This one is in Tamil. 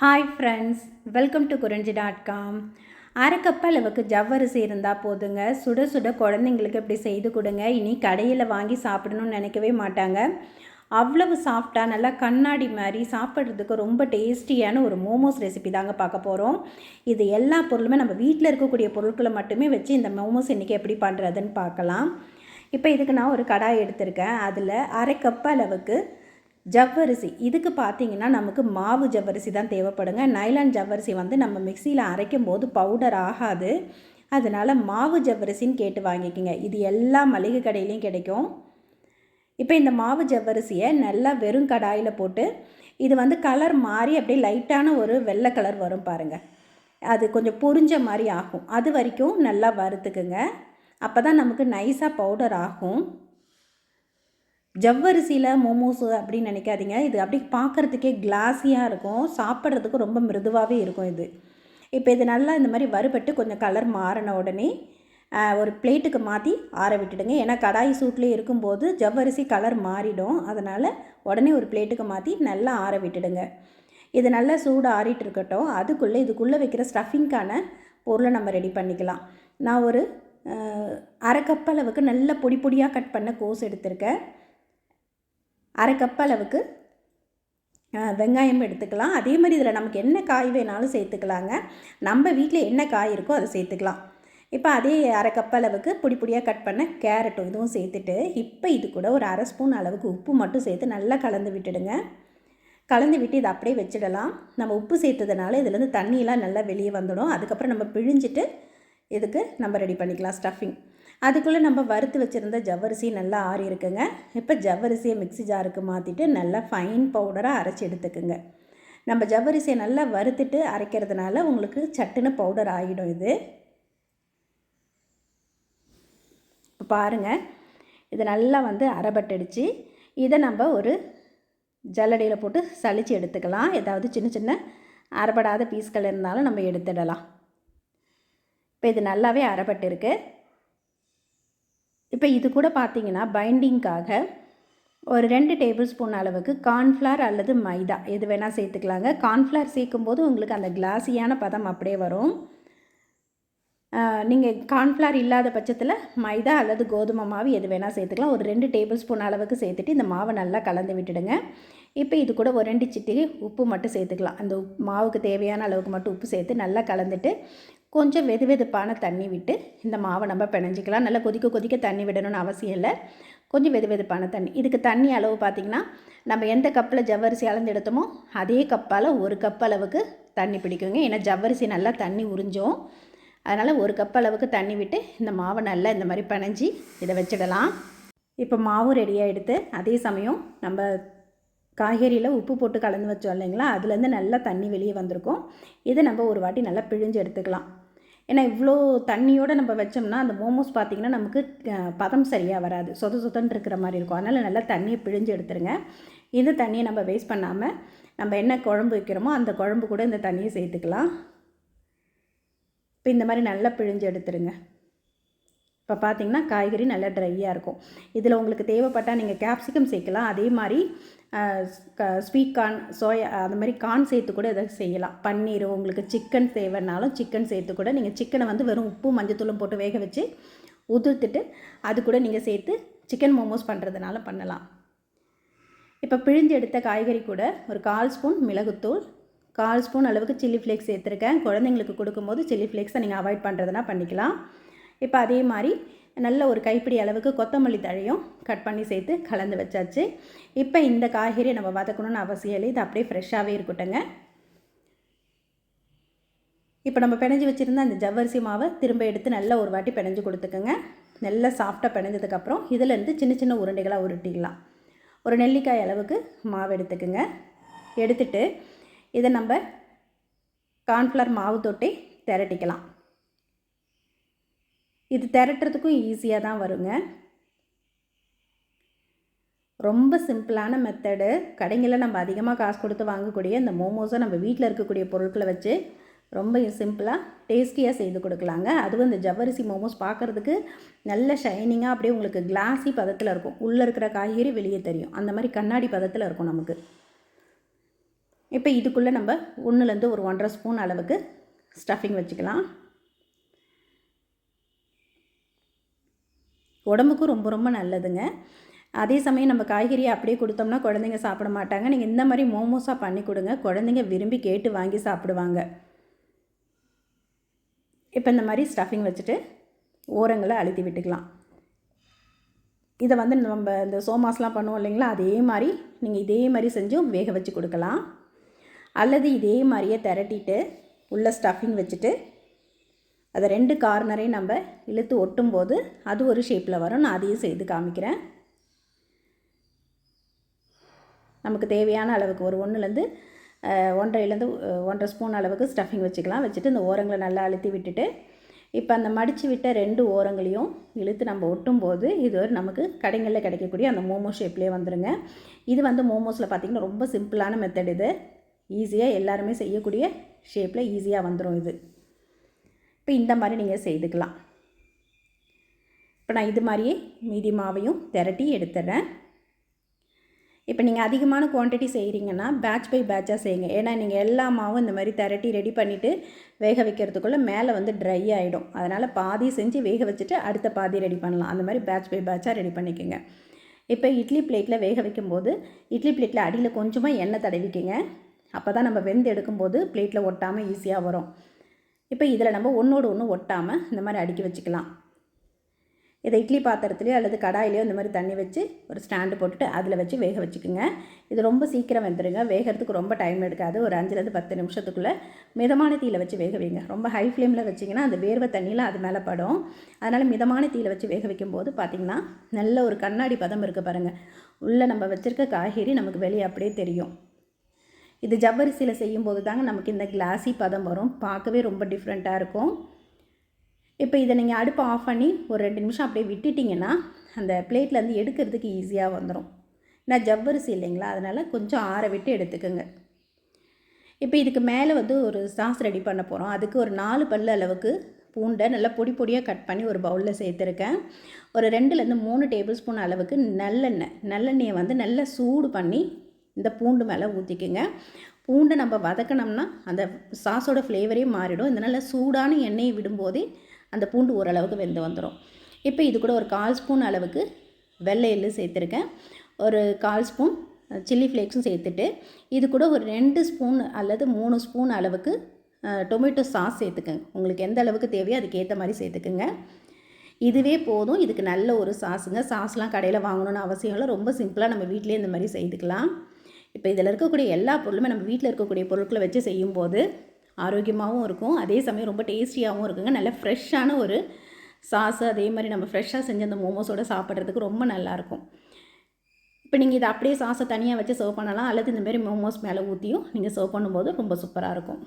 ஹாய் ஃப்ரெண்ட்ஸ், வெல்கம் டு குறிஞ்சி.com. அரை கப் அளவுக்கு ஜவ்வரிசி இருந்தால் போதுங்க. சுட சுட குழந்தைங்களுக்கு இப்படி செய்து கொடுங்க. இனி கடையில் வாங்கி சாப்பிடணும்னு நினைக்கவே மாட்டாங்க. அவ்வளவு சாஃப்டாக நல்லா கண்ணாடி மாதிரி சாப்பிட்றதுக்கு ரொம்ப டேஸ்டியான ஒரு மோமோஸ் ரெசிபி தாங்க பார்க்க போகிறோம். இது எல்லா பொருளுமே நம்ம வீட்டில் இருக்கக்கூடிய பொருட்களை மட்டுமே வச்சு இந்த மோமோஸ் இன்றைக்கி எப்படி பண்ணுறதுன்னு பார்க்கலாம். இப்போ இதுக்கு நான் ஒரு கடாய் எடுத்திருக்கேன். அதில் அரை கப் அளவுக்கு ஜவ்வரிசி, இதுக்கு பார்த்திங்கன்னா நமக்கு மாவு ஜவ்வரிசி தான் தேவைப்படுங்க. நைலான் ஜவ்வரிசி வந்து நம்ம மிக்சியில் அரைக்கும் போது பவுடர் ஆகாது. அதனால் மாவு ஜவ்வரிசின்னு கேட்டு வாங்கிக்கோங்க. இது எல்லா மளிகை கடையிலையும் கிடைக்கும். இப்போ இந்த மாவு ஜவ்வரிசியை நல்லா வெறும் கடாயில் போட்டு, இது வந்து கலர் மாறி அப்படியே லைட்டான ஒரு வெள்ளை கலர் வரும் பாருங்கள். அது கொஞ்சம் பொரிஞ்ச மாதிரி ஆகும். அது வரைக்கும் நல்லா வறுத்துக்குங்க. அப்போ தான் நமக்கு நைஸாக பவுடர் ஆகும். ஜவ்வரிசியில் மோமோஸு அப்படின்னு நினைக்காதீங்க. இது அப்படி பார்க்குறதுக்கே கிளாஸியாக இருக்கும், சாப்பிட்றதுக்கு ரொம்ப மிருதுவாகவே இருக்கும் இது. இப்போ இது நல்லா இந்த மாதிரி வறுபட்டு கொஞ்சம் கலர் மாறின உடனே ஒரு பிளேட்டுக்கு மாற்றி ஆற விட்டுடுங்க. ஏன்னா கடாய் சூட்லேயே இருக்கும்போது ஜவ்வரிசி கலர் மாறிடும். அதனால் உடனே ஒரு பிளேட்டுக்கு மாற்றி நல்லா ஆற விட்டுடுங்க. இது நல்லா சூடு ஆறிட்டு இருக்கட்டும். இதுக்குள்ளே வைக்கிற ஸ்டஃபிங்க்கான பொருளை நம்ம ரெடி பண்ணிக்கலாம். நான் ஒரு அரை கப் அளவுக்கு நல்ல பொடி பொடியாக கட் பண்ண கோஸ் எடுத்திருக்கேன். அரை கப் அளவுக்கு வெங்காயம் எடுத்துக்கலாம். அதே மாதிரி இதில் நமக்கு என்ன காய் வேணாலும் சேர்த்துக்கலாங்க. நம்ம வீட்டில் என்ன காய் இருக்கோ அதை சேர்த்துக்கலாம். இப்போ அதே அரை கப் அளவுக்கு பொடி பொடியாக கட் பண்ண கேரட்டும் இதுவும் சேர்த்துட்டு, இப்போ இது கூட ஒரு அரை ஸ்பூன் அளவுக்கு உப்பு மட்டும் சேர்த்து நல்லா கலந்து விட்டுடுங்க. கலந்து விட்டு இதை அப்படியே வச்சிடலாம். நம்ம உப்பு சேர்த்ததுனால இதுலேருந்து தண்ணியெலாம் நல்லா வெளியே வந்துடும். அதுக்கப்புறம் நம்ம பிழிஞ்சிட்டு இதுக்கு நம்ம ரெடி பண்ணிக்கலாம் ஸ்டஃபிங். அதுக்குள்ளே நம்ம வறுத்து வச்சுருந்த ஜவ்வரிசி நல்லா ஆறி இருக்குங்க. இப்போ ஜவ்வரிசியை மிக்ஸி ஜாருக்கு மாற்றிட்டு நல்லா ஃபைன் பவுடராக அரைச்சி எடுத்துக்குங்க. நம்ம ஜவ்வரிசியை நல்லா வறுத்துட்டு அரைக்கிறதுனால உங்களுக்கு சட்டுன்னு பவுடர் ஆகிடும். இது இப்போ பாருங்கள், இது நல்லா வந்து அரைபட்டடிச்சு இதை நம்ம ஒரு ஜல்லடையில் போட்டு சளிச்சு எடுத்துக்கலாம். ஏதாவது சின்ன சின்ன அரைபடாத பீஸ்கள் இருந்தாலும் நம்ம எடுத்துடலாம். இப்போ இது நல்லாவே அரைபட்டு இருக்குது. இப்போ இது கூட பார்த்திங்கன்னா பைண்டிங்காக ஒரு 2 டேபிள் ஸ்பூன் அளவுக்கு கார்ன்ஃப்ளவர் அல்லது மைதா எது வேணால் சேர்த்துக்கலாங்க. கார்ன்ஃப்ளவர் சேர்க்கும்போது உங்களுக்கு அந்த கிளாஸியான பதம் அப்படியே வரும். நீங்கள் கார்ன்ஃப்ளவர் இல்லாத பட்சத்தில் மைதா அல்லது கோதுமை மாவு எது வேணால் சேர்த்துக்கலாம். ஒரு 2 டேபிள் ஸ்பூன் அளவுக்கு சேர்த்துட்டு இந்த மாவை நல்லா கலந்து விட்டுடுங்க. இப்போ இது கூட ஒரு 2 சிட்டிகை உப்பு மட்டும் சேர்த்துக்கலாம். அந்த மாவுக்கு தேவையான அளவுக்கு மட்டும் உப்பு சேர்த்து நல்லா கலந்துட்டு கொஞ்சம் வெதுவெதுப்பான தண்ணி விட்டு இந்த மாவை நம்ம பிணைஞ்சிக்கலாம். நல்லா கொதிக்க தண்ணி விடணும்னு அவசியம் இல்லை. கொஞ்சம் வெதுவெதுப்பான தண்ணி. இதுக்கு தண்ணி அளவு பார்த்திங்கன்னா நம்ம எந்த கப்பில் ஜவ்வரிசி அளந்து எடுத்தோமோ அதே கப்பால் ஒரு கப் அளவுக்கு தண்ணி பிடிக்குங்க. ஏன்னா ஜவ்வரிசி நல்லா தண்ணி உறிஞ்சோம். அதனால் ஒரு கப் அளவுக்கு தண்ணி விட்டு இந்த மாவை நல்லா இந்த மாதிரி பிணைஞ்சி இதை வச்சிடலாம். இப்போ மாவும் ரெடியாக எடுத்து அதே சமயம் நம்ம காய்கறியில் உப்பு போட்டு கலந்து வச்சோம் இல்லைங்களா, அதுலேருந்து நல்லா தண்ணி வெளியே வந்திருக்கும். இதை நம்ம ஒரு வாட்டி நல்லா பிழிஞ்சு எடுத்துக்கலாம். ஏன்னா இவ்வளோ தண்ணியோடு நம்ம வச்சோம்னா அந்த மோமோஸ் பார்த்திங்கன்னா நமக்கு பதம் சரியாக வராது, சொதன்னு இருக்கிற மாதிரி இருக்கும். அதனால் நல்லா தண்ணியை பிழிஞ்சு எடுத்துருங்க. இந்த தண்ணியை நம்ம வேஸ்ட் பண்ணாமல் நம்ம என்ன குழம்பு வைக்கிறோமோ அந்த குழம்பு கூட இந்த தண்ணியை சேர்த்துக்கலாம். இப்போ இந்த மாதிரி நல்லா பிழிஞ்சு எடுத்துருங்க. இப்போ பார்த்திங்கன்னா காய்கறி நல்லா ட்ரையாக இருக்கும். இதில் உங்களுக்கு தேவைப்பட்டால் நீங்கள் கேப்சிகம் சேர்க்கலாம். அதே மாதிரி ஸ்வீட் கார்ன், சோயா அந்த மாதிரி கார்ன் சேர்த்து கூட எதாவது செய்யலாம். பன்னீர், உங்களுக்கு சிக்கன் தேவைன்னாலும் சிக்கன் சேர்த்து கூட நீங்கள் சிக்கனை வந்து வெறும் உப்பு மஞ்சத்தூளும் போட்டு வேக வச்சு உதிர்த்துட்டு அது கூட நீங்கள் சேர்த்து சிக்கன் மோமோஸ் பண்ணுறதுனால பண்ணலாம். இப்போ பிழிஞ்சு எடுத்த காய்கறி கூட ஒரு 1/4 ஸ்பூன் மிளகுத்தூள், 1/4 ஸ்பூன் அளவுக்கு சில்லி ஃப்ளேக்ஸ் சேர்த்துருக்கேன். குழந்தைங்களுக்கு கொடுக்கும்போது சில்லி ஃப்ளேக்ஸை நீங்கள் அவாய்ட் பண்ணுறதுனா பண்ணிக்கலாம். இப்போ அதே மாதிரி நல்ல ஒரு கைப்பிடி அளவுக்கு கொத்தமல்லி தழையும் கட் பண்ணி சேர்த்து கலந்து வச்சாச்சு. இப்போ இந்த காய்கறியை நம்ம வதக்கணும்னு அவசியம் இல்லை. இது அப்படியே ஃப்ரெஷ்ஷாகவே இருக்கட்டுங்க. இப்போ நம்ம பிணைஞ்சி வச்சுருந்த அந்த ஜவ்வரிசி மாவை திரும்ப எடுத்து நல்லா ஒரு வாட்டி பிணைஞ்சு கொடுத்துக்கோங்க. நல்லா சாஃப்டாக பிணைஞ்சதுக்கப்புறம் இதிலேருந்து சின்ன சின்ன உருண்டைகளாக உருட்டிடலாம். ஒரு நெல்லிக்காய் அளவுக்கு மாவு எடுத்துக்கோங்க. எடுத்துட்டு இதை நம்ம கார்ன்ஃப்ளவர் மாவு தொட்டி திரட்டிக்கலாம். இது திரட்டுறதுக்கும் ஈஸியாக தான் வருங்க. ரொம்ப சிம்பிளான மெத்தடு. கடைங்களில் நம்ம அதிகமாக காசு கொடுத்து வாங்கக்கூடிய இந்த மோமோஸை நம்ம வீட்டில் இருக்கக்கூடிய பொருட்களை வச்சு ரொம்ப சிம்பிளாக டேஸ்டியாக செய்து கொடுக்கலாங்க. அதுவும் இந்த ஜவ்வரிசி மோமோஸ் பார்க்குறதுக்கு நல்ல ஷைனிங்காக அப்படியே உங்களுக்கு கிளாஸி பதத்தில் இருக்கும். உள்ளே இருக்கிற காய்கறி வெளியே தெரியும். அந்த மாதிரி கண்ணாடி பதத்தில் இருக்கும் நமக்கு. இப்போ இதுக்குள்ளே நம்ம 1லேருந்து ஒரு 1.5 ஸ்பூன் அளவுக்கு ஸ்டஃபிங் வச்சுக்கலாம். உடம்புக்கும் ரொம்ப ரொம்ப நல்லதுங்க. அதே சமயம் நம்ம காய்கறியை அப்படியே கொடுத்தோம்னா குழந்தைங்க சாப்பிட மாட்டாங்க. நீங்கள் இந்த மாதிரி மோமோஸாக பண்ணி கொடுங்க, குழந்தைங்க விரும்பி கேட்டு வாங்கி சாப்பிடுவாங்க. இப்போ இந்த மாதிரி ஸ்டஃபிங் வச்சுட்டு ஓரங்களை அழுத்தி விட்டுக்கலாம். இதை வந்து நம்ம இந்த சோமாஸ்லாம் பண்ணுவோம் இல்லைங்களா, அதே மாதிரி நீங்கள் இதே மாதிரி செஞ்சும் வேக வச்சு கொடுக்கலாம். அல்லது இதே மாதிரியே திரட்டிட்டு உள்ள ஸ்டஃபிங் வச்சுட்டு அதை 2 கார்னரையும் நம்ம இழுத்து ஒட்டும் போது அது ஒரு ஷேப்பில் வரும். நான் அதையும் செய்து காமிக்கிறேன். நமக்கு தேவையான அளவுக்கு ஒரு 1லேருந்து 1.5 ஸ்பூன் அளவுக்கு ஸ்டஃபிங் வச்சுக்கலாம். வச்சுட்டு இந்த ஓரங்களை நல்லா அழுத்தி விட்டுட்டு இப்போ அந்த மடித்து விட்ட 2 ஓரங்களையும் இழுத்து நம்ம ஒட்டும் போது இது ஒரு நமக்கு கடைகளில் கிடைக்கக்கூடிய அந்த மோமோ ஷேப்லேயே வந்துடுங்க. இது வந்து மோமோஸில் பார்த்திங்கன்னா ரொம்ப சிம்பிளான மெத்தட். இது ஈஸியாக எல்லாருமே செய்யக்கூடிய ஷேப்பில் ஈஸியாக வந்துடும் இது. இப்போ இந்த மாதிரி நீங்கள் செய்துக்கலாம். இப்போ நான் இது மாதிரியே மீதி மாவையும் திரட்டி எடுத்துடுறேன். இப்போ நீங்கள் அதிகமான குவான்டிட்டி செய்கிறீங்கன்னா பேட்ச் பை பேட்சாக செய்யுங்க. ஏன்னா நீங்கள் எல்லா மாவும் இந்த மாதிரி திரட்டி ரெடி பண்ணிவிட்டு வேக வைக்கிறதுக்குள்ளே மேலே வந்து ட்ரை ஆகிடும். அதனால் பாதி செஞ்சு வேக வச்சுட்டு அடுத்த பாதி ரெடி பண்ணலாம். அந்த மாதிரி பேட்ச் பை பேட்சாக ரெடி பண்ணிக்கோங்க. இப்போ இட்லி பிளேட்டில் வேக வைக்கும்போது இட்லி பிளேட்டில் அடியில் கொஞ்சமாக எண்ணெய் தடவிக்குங்க. அப்போ தான் நம்ம வெந்து எடுக்கும்போது பிளேட்டில் ஒட்டாமல் ஈஸியாக வரும். இப்போ இதில் நம்ம ஒன்றோடு ஒன்று ஒட்டாமல் இந்த மாதிரி அடுக்கி வச்சுக்கலாம். இதை இட்லி பாத்திரத்துலையோ அல்லது கடாயிலையோ இந்த மாதிரி தண்ணி வச்சு ஒரு ஸ்டாண்டு போட்டுட்டு அதில் வச்சு வேக வச்சுக்குங்க. இது ரொம்ப சீக்கிரம் வெந்துடுங்க. வேகிறதுக்கு ரொம்ப டைம் எடுக்காது. ஒரு 5லேருந்து 10 நிமிஷத்துக்குள்ளே மிதமான தீயில் வச்சு வேக வைங்க. ரொம்ப ஹை ஃப்ளேமில் வச்சிங்கன்னா அந்த வேர்வை தண்ணியில் அது மேலே படும். அதனால் மிதமான தீயில் வச்சு வேக வைக்கும்போது பார்த்திங்கன்னா நல்ல ஒரு கண்ணாடி பதம் இருக்குது பாருங்கள். உள்ளே நம்ம வச்சுருக்க காய்கறி நமக்கு வெளியே அப்படியே தெரியும். இது ஜவ்வரிசியில் செய்யும்போது தாங்க நமக்கு இந்த கிளாஸி பதம் வரும். பார்க்கவே ரொம்ப டிஃப்ரெண்ட்டாக இருக்கும். இப்போ இதை நீங்கள் அடுப்பை ஆஃப் பண்ணி ஒரு 2 நிமிஷம் அப்படியே விட்டுட்டிங்கன்னா அந்த பிளேட்லேருந்து எடுக்கிறதுக்கு ஈஸியாக வந்துடும். நான் ஜவ்வரிசி இல்லைங்களா, அதனால் கொஞ்சம் ஆற விட்டு எடுத்துக்கோங்க. இப்போ இதுக்கு மேலே வந்து ஒரு சாஸ் ரெடி பண்ண போகிறோம். அதுக்கு ஒரு 4 பல் அளவுக்கு பூண்டை நல்லா பொடி பொடியாக கட் பண்ணி ஒரு பவுலில் சேர்த்துருக்கேன். ஒரு 2லேருந்து 3 டேபிள் ஸ்பூன் அளவுக்கு நல்லெண்ணெயை வந்து நல்லா சூடு பண்ணி இந்த பூண்டு மேலே ஊற்றிக்குங்க. பூண்டை நம்ம வதக்கினோம்னா அந்த சாஸோட ஃப்ளேவரே மாறிடும். இதனால் சூடான எண்ணெயை விடும்போதே அந்த பூண்டு ஓரளவுக்கு வெந்து வந்துடும். இப்போ இது கூட ஒரு 1/4 ஸ்பூன் அளவுக்கு வெள்ளை எள்ளு சேர்த்துருக்கேன். ஒரு 1/4 ஸ்பூன் சில்லி ஃப்ளேக்ஸும் சேர்த்துட்டு இது கூட ஒரு 2 ஸ்பூன் அல்லது 3 ஸ்பூன் அளவுக்கு டொமேட்டோ சாஸ் சேர்த்துக்கங்க. உங்களுக்கு எந்த அளவுக்கு தேவையோ அதுக்கேற்ற மாதிரி சேர்த்துக்குங்க. இதுவே போதும். இதுக்கு நல்ல ஒரு சாஸுங்க. சாஸ்லாம் கடையில் வாங்கணுன்னு அவசியம் இல்லை. ரொம்ப சிம்பிளாக நம்ம வீட்டிலே இந்த மாதிரி செய்துக்கலாம். இப்போ இதில் இருக்கக்கூடிய எல்லா பொருளுமே நம்ம வீட்டில் இருக்கக்கூடிய பொருட்களை வச்சு செய்யும்போது ஆரோக்கியமாகவும் இருக்கும், அதே சமயம் ரொம்ப டேஸ்டியாகவும் இருக்குங்க. நல்ல ஃப்ரெஷ்ஷான ஒரு சாஸு. அதே மாதிரி நம்ம ஃப்ரெஷ்ஷாக செஞ்ச அந்த மோமோஸோடு சாப்பிட்றதுக்கு ரொம்ப நல்லாயிருக்கும். இப்போ நீங்கள் இதை அப்படியே சாஸை தனியாக வச்சு சர்வ் பண்ணலாம், அல்லது இந்தமாரி மோமோஸ் மேலே ஊற்றியும் நீங்கள் சர்வ் பண்ணும்போது ரொம்ப சூப்பராக இருக்கும்.